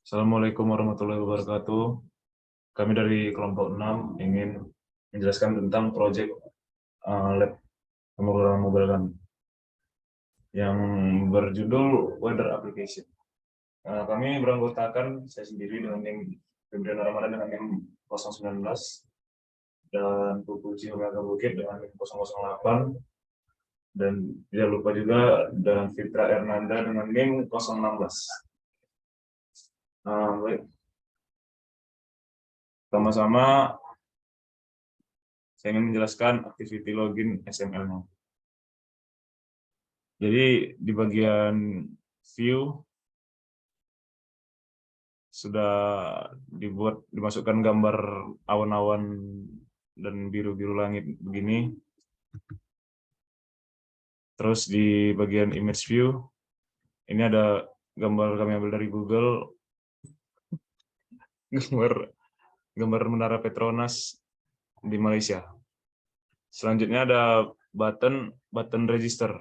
Assalamualaikum warahmatullahi wabarakatuh. Kami dari kelompok 6 ingin menjelaskan tentang proyek lab pemrograman mobile kami yang berjudul Weather Application. Kami beranggotakan saya sendiri dengan NIM Febriana Ramadan dengan NIM 019 dan Pupuji Omega Bukit dengan NIM 008 dan tidak lupa juga dengan Fitra Ernanda dengan NIM 016. Baik. Sama-sama saya ingin menjelaskan activity login XML-nya. Jadi di bagian view sudah dimasukkan gambar awan-awan dan biru-biru langit begini. Terus di bagian image view ini ada gambar kami ambil dari Google, gambar menara Petronas di Malaysia. Selanjutnya ada button register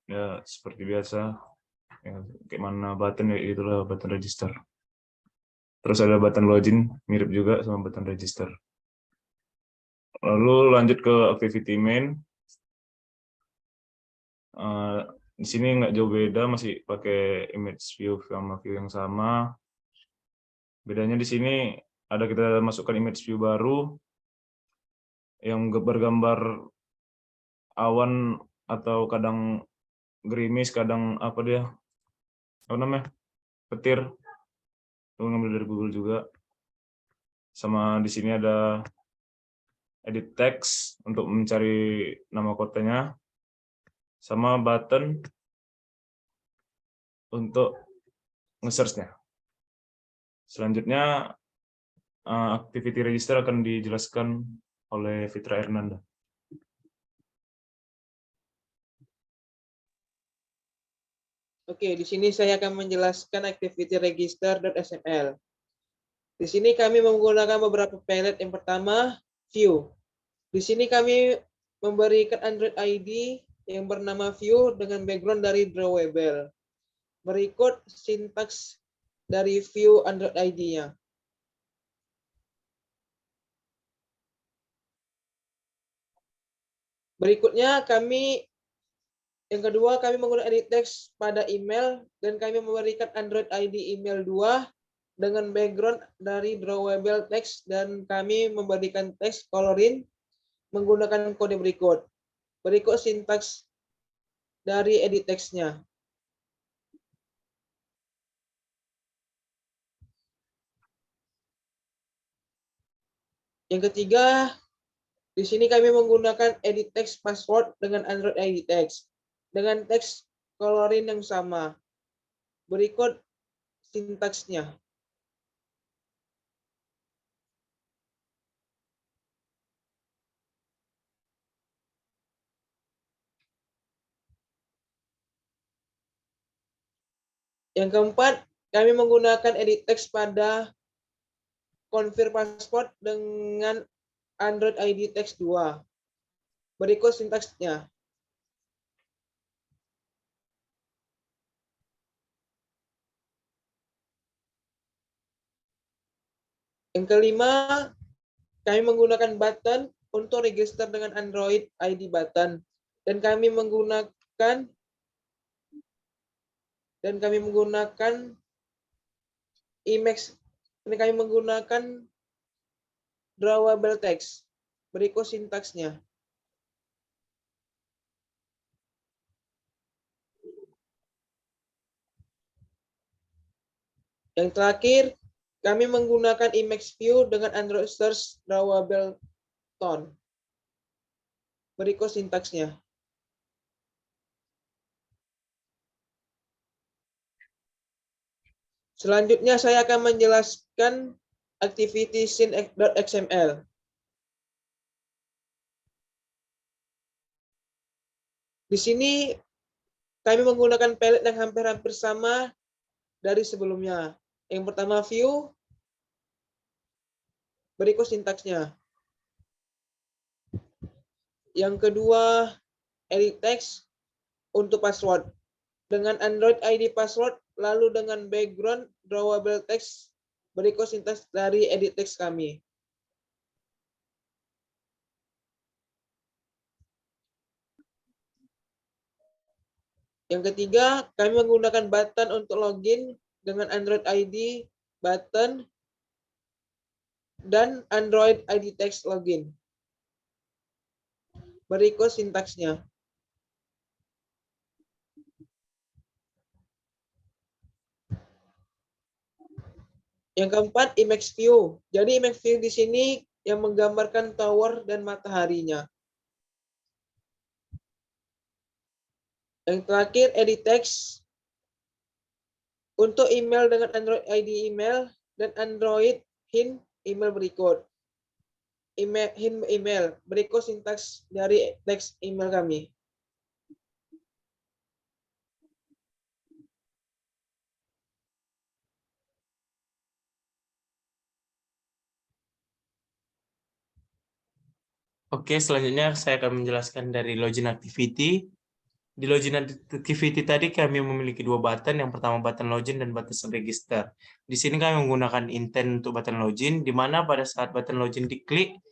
ya seperti biasa ya, kayak mana button ya, itulah button register. Terus ada button login mirip juga sama button register. Lalu lanjut ke activity main. Di sini nggak jauh beda, masih pakai image view sama view yang sama. Bedanya di sini ada kita masukkan image view baru yang bergambar awan atau kadang gerimis, kadang apa namanya, petir. Itu ngambil dari Google juga. Sama di sini ada edit text untuk mencari nama kotanya, sama button untuk nge-search-nya. Selanjutnya activity register akan dijelaskan oleh Fitra Ernanda. Oke, di sini saya akan menjelaskan activity register.xml. Di sini kami menggunakan beberapa palette. Yang pertama, view. Di sini kami memberikan Android ID yang bernama view dengan background dari drawable. Berikut sintaks dari view Android ID-nya. Berikutnya yang kedua kami menggunakan edit text pada email dan kami memberikan Android ID email 2 dengan background dari drawable text dan kami memberikan teks coloring menggunakan kode berikut. Berikut sintaks dari edit text-nya. Yang ketiga, di sini kami menggunakan edit text password dengan Android ID text dengan teks coloring yang sama. Berikut sintaksnya. Yang keempat, kami menggunakan edit text pada confirm password dengan Android ID text 2. Berikut sintaksnya. Yang kelima, kami menggunakan button untuk register dengan Android ID button dan kami menggunakan image dan kami menggunakan drawable text. Berikut sintaksnya. Yang terakhir, kami menggunakan image view dengan Android search drawable tone. Berikut sintaksnya. Selanjutnya saya akan menjelaskan activity scene.xml. Di sini kami menggunakan palette yang hampir-hampir sama dari sebelumnya. Yang pertama view, berikut sintaksnya. Yang kedua edit text untuk password. Dengan Android ID password lalu dengan background drawable text berikut sintaks dari edit text kami. Yang ketiga, kami menggunakan button untuk login dengan Android ID button dan Android ID text login. Berikut sintaksnya. Yang keempat, image view. Jadi image view di sini yang menggambarkan tower dan mataharinya. Yang terakhir, edit text. Untuk email dengan Android ID email dan Android hint email berikut. Hint email berikut sintaks dari teks email kami. Oke, selanjutnya saya akan menjelaskan dari login activity. Di login activity tadi kami memiliki dua button. Yang pertama button login dan button register. Di sini kami menggunakan intent untuk button login, di mana pada saat button login diklik,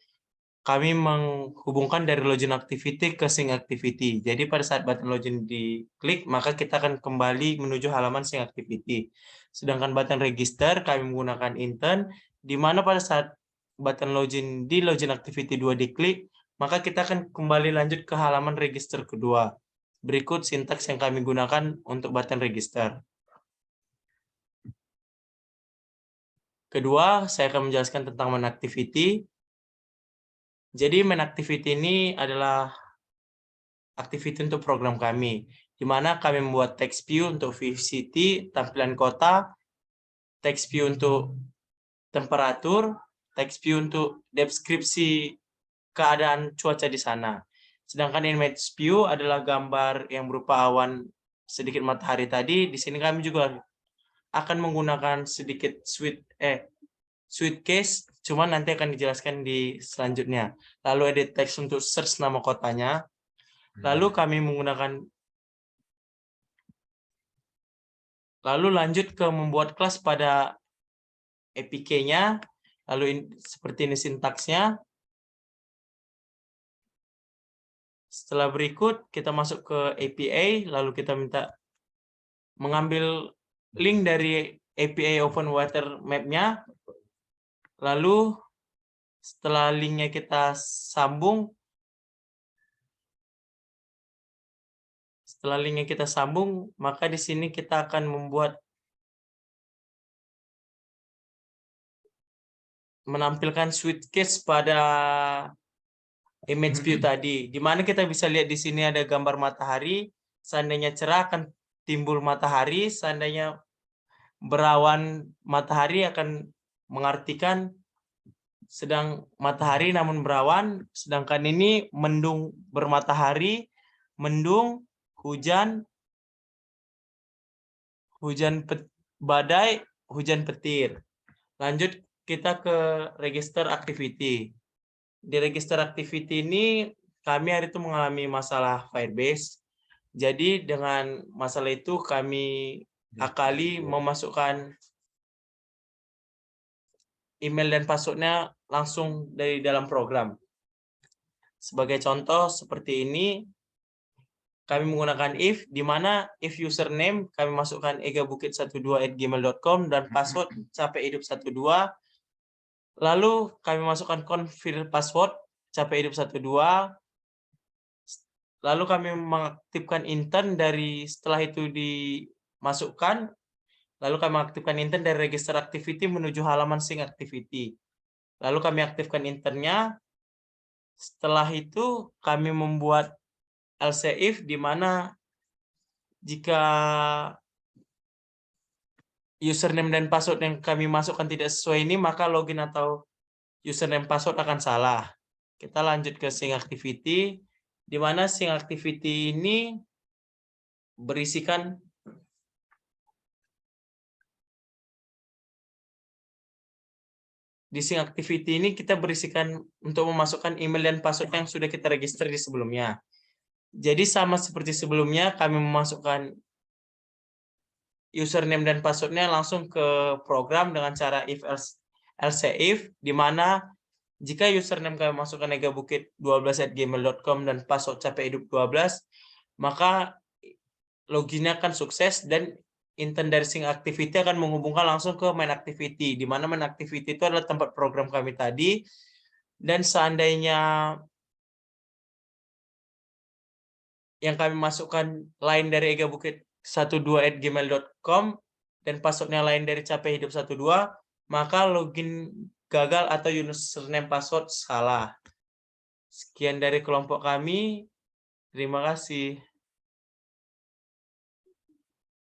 kami menghubungkan dari login activity ke sync activity. Jadi pada saat button login diklik, maka kita akan kembali menuju halaman sync activity. Sedangkan button register kami menggunakan intent, di mana pada saat button login di login activity 2 diklik, maka kita akan kembali lanjut ke halaman register kedua. Berikut sintaks yang kami gunakan untuk button register. Kedua, saya akan menjelaskan tentang main activity. Jadi main activity ini adalah activity untuk program kami, di mana kami membuat text view untuk city, tampilan kota, text view untuk temperatur, text view untuk deskripsi keadaan cuaca di sana. Sedangkan image view adalah gambar yang berupa awan sedikit matahari tadi. Di sini kami juga akan menggunakan sedikit suite case, cuman nanti akan dijelaskan di selanjutnya. Lalu edit text untuk search nama kotanya. Lalu kami menggunakan lanjut ke membuat kelas pada APK-nya. Lalu seperti ini sintaksnya. Setelah berikut, kita masuk ke API, lalu kita minta mengambil link dari API Open Water Map-nya. Lalu setelah linknya kita sambung, maka di sini kita akan menampilkan switch case pada image view tadi, di mana kita bisa lihat di sini ada gambar matahari. Seandainya cerah akan timbul matahari, seandainya berawan matahari akan mengartikan sedang matahari namun berawan. Sedangkan ini mendung bermatahari, mendung, hujan badai, hujan petir. Lanjut kita ke register activity. Di register activity ini kami hari itu mengalami masalah Firebase. Jadi dengan masalah itu kami akali memasukkan email dan passwordnya langsung dari dalam program. Sebagai contoh seperti ini, kami menggunakan if, di mana if username kami masukkan egabukit12@gmail.com dan password capek hidup 12. Lalu kami masukkan confirm password capek hidup 12. Lalu kami mengaktifkan intern dari setelah itu dimasukkan. Lalu kami aktifkan intern dari register activity menuju halaman sync activity. Lalu kami aktifkan internnya. Setelah itu kami membuat else if, di mana jika username dan password yang kami masukkan tidak sesuai ini, maka login atau username password akan salah. Kita lanjut ke sync activity, di mana sync activity ini berisikan kita berisikan untuk memasukkan email dan password yang sudah kita register di sebelumnya. Jadi sama seperti sebelumnya, kami memasukkan username dan passwordnya langsung ke program dengan cara if else if, di mana jika username kami masukkan egabukit12@gmail.com dan password capek hidup 12, maka loginnya akan sukses dan intent dari Sync Activity akan menghubungkan langsung ke main activity, di mana main activity itu adalah tempat program kami tadi. Dan seandainya yang kami masukkan lain dari egabukit12@gmail.com dan passwordnya lain dari capek hidup 12, maka login gagal atau username password salah. Sekian dari kelompok kami. Terima kasih.